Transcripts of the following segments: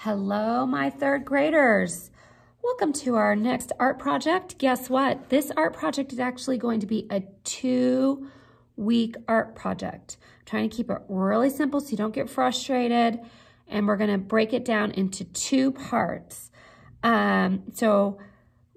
Hello, my third graders. Welcome to our next art project. Guess what? This art project is actually going to be a 2-week art project. I'm trying to keep it really simple so you don't get frustrated, and we're going to break it down into 2 parts. So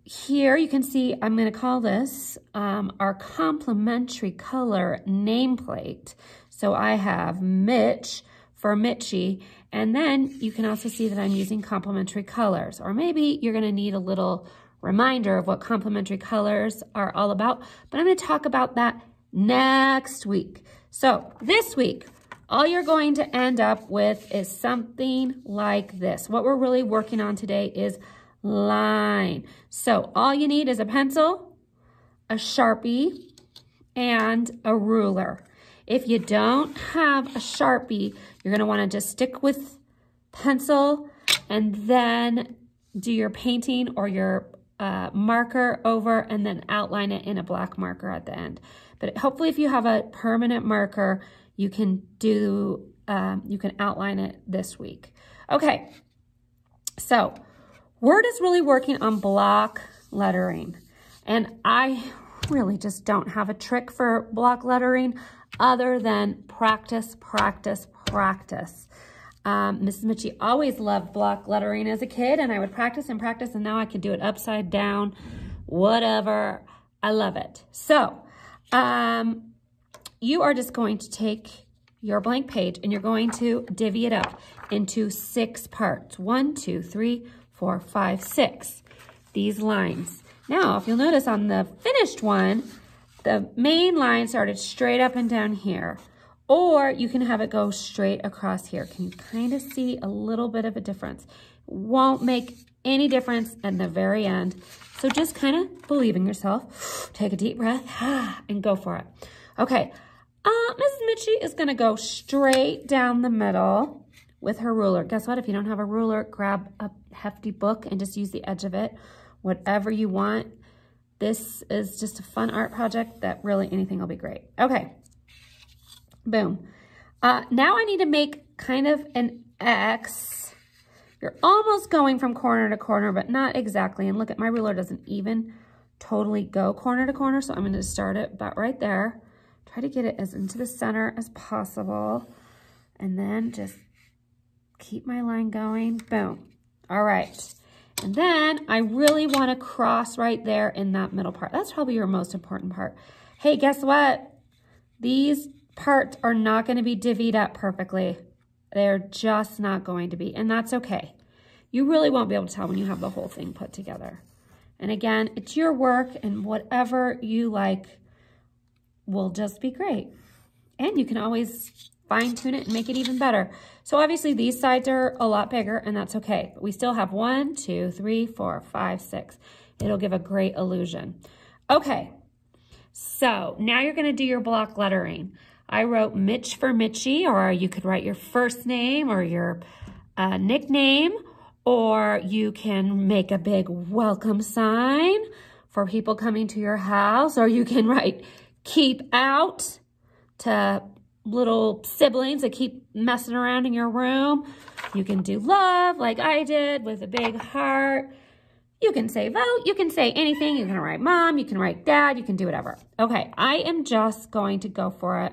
here you can see I'm going to call this our complementary color nameplate. So I have Mitch for Michie, and then you can also see that I'm using complementary colors, or maybe you're going to need a little reminder of what complementary colors are all about, but I'm going to talk about that next week. So this week, all you're going to end up with is something like this. What we're really working on today is line. So all you need is a pencil, a Sharpie, and a ruler. If you don't have a Sharpie, you're going to want to just stick with pencil and then do your painting or your marker over and then outline it in a black marker at the end. But hopefully if you have a permanent marker, you can outline it this week. Okay, so Word is really working on block lettering, and I really just don't have a trick for block lettering other than practice, practice, practice. Mrs.Michie always loved block lettering as a kid, and I would practice and practice, and now I can do it upside down, whatever. I love it. So you are just going to take your blank page and you're going to divvy it up into 6 parts. 1, 2, 3, 4, 5, 6. These lines. Now, if you'll notice on the finished one, the main line started straight up and down here, or you can have it go straight across here. Can you kind of see a little bit of a difference? Won't make any difference at the very end. So just kind of believe in yourself. Take a deep breath and go for it. Okay, Mrs. Michie is gonna go straight down the middle with her ruler. Guess what? If you don't have a ruler, grab a hefty book and just use the edge of it, whatever you want. This is just a fun art project that really anything will be great. Okay, boom. Now I need to make kind of an X. You're almost going from corner to corner, but not exactly. And look at my ruler doesn't even totally go corner to corner, so I'm going to start it about right there. Try to get it as into the center as possible, and then just keep my line going. Boom. All right. And then I really want to cross right there in that middle part. That's probably your most important part. Hey, guess what? These parts are not going to be divvied up perfectly. They're just not going to be, and that's okay. You really won't be able to tell when you have the whole thing put together. And again, it's your work, and whatever you like will just be great. And you can always fine-tune it and make it even better. So obviously these sides are a lot bigger, and that's okay. But we still have 1, 2, 3, 4, 5, 6. It'll give a great illusion. Okay, so now you're gonna do your block lettering. I wrote Mitch for Michie, or you could write your first name or your nickname, or you can make a big welcome sign for people coming to your house, or you can write keep out to little siblings that keep messing around in your room. You can do love like I did with a big heart. You can say vote, you can say anything. You can write mom, you can write dad, you can do whatever. Okay, I am just going to go for it.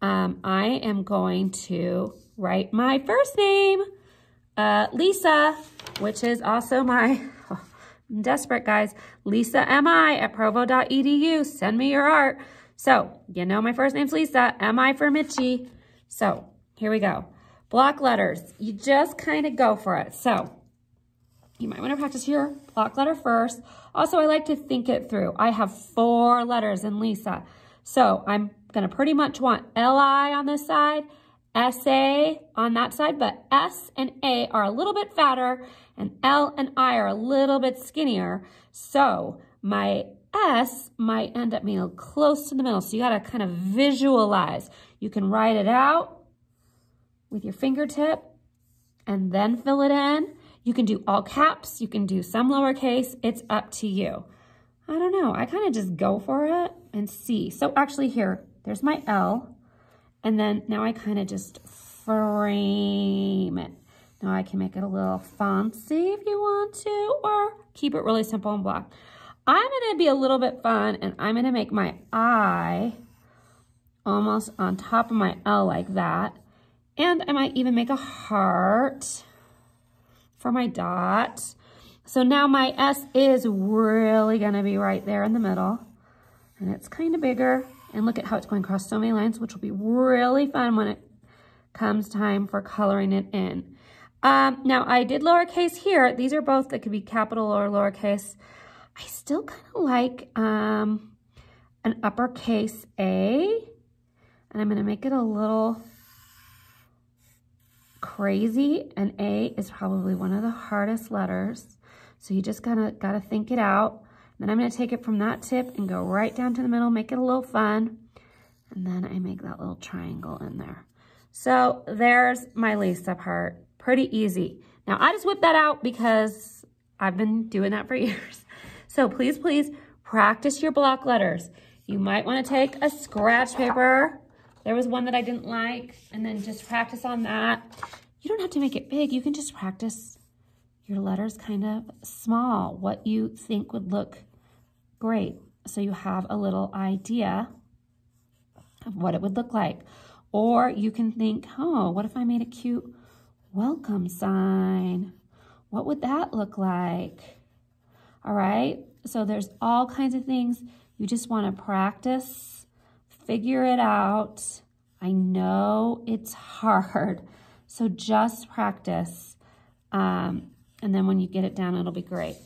I am going to write my first name, Lisa, which is also my, I'm desperate guys, LisaMI@provo.edu. Send me your art. So, you know my first name's Lisa, MI for Michie. So, here we go. Block letters. You just kind of go for it. So, you might want to practice your block letter first. Also, I like to think it through. I have 4 letters in Lisa. So, I'm going to pretty much want L-I on this side, S-A on that side, but S and A are a little bit fatter, and L and I are a little bit skinnier. So, my S might end up being close to the middle. So you got to kind of visualize. You can write it out with your fingertip and then fill it in. You can do all caps. You can do some lowercase. It's up to you. I don't know. I kind of just go for it and see. So actually here, there's my L. And then now I kind of just frame it. Now I can make it a little fancy if you want to, or keep it really simple and black. I'm gonna be a little bit fun, and I'm gonna make my eye almost on top of my L like that. And I might even make a heart for my dot. So now my S is really gonna be right there in the middle. And it's kind of bigger. And look at how it's going across so many lines, which will be really fun when it comes time for coloring it in. Now I did lowercase here. These are both that could be capital or lowercase. I still kind of like an uppercase A. And I'm gonna make it a little crazy. And A is probably one of the hardest letters. So you just gotta think it out. Then I'm gonna take it from that tip and go right down to the middle, make it a little fun. And then I make that little triangle in there. So there's my Lisa part, pretty easy. Now I just whipped that out because I've been doing that for years. So please, please practice your block letters. You might wanna take a scratch paper. There was one that I didn't like, and then just practice on that. You don't have to make it big, you can just practice your letters kind of small, what you think would look great. So you have a little idea of what it would look like. Or you can think, oh, what if I made a cute welcome sign? What would that look like? All right, so there's all kinds of things. You just want to practice, figure it out. I know it's hard, so just practice. And then when you get it down, it'll be great.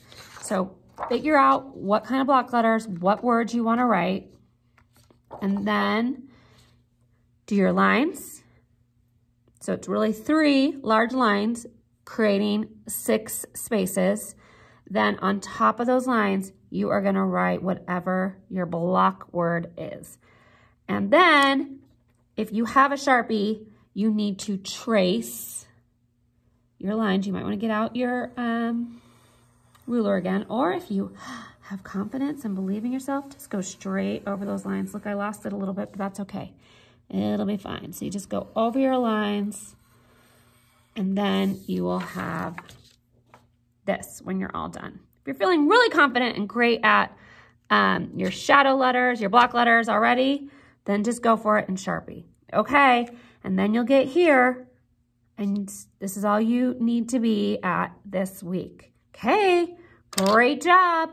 So figure out what kind of block letters, what words you want to write, and then do your lines. So it's really 3 large lines creating 6 spaces. Then on top of those lines, you are going to write whatever your block word is. And then if you have a Sharpie, you need to trace your lines. You might want to get out your ruler again, or if you have confidence and believe in yourself, just go straight over those lines. Look, I lost it a little bit, but that's okay. It'll be fine. So you just go over your lines, and then you will have this when you're all done. If you're feeling really confident and great at your shadow letters, your block letters already, then just go for it in Sharpie. Okay, and then you'll get here, and this is all you need to be at this week. Okay, great job.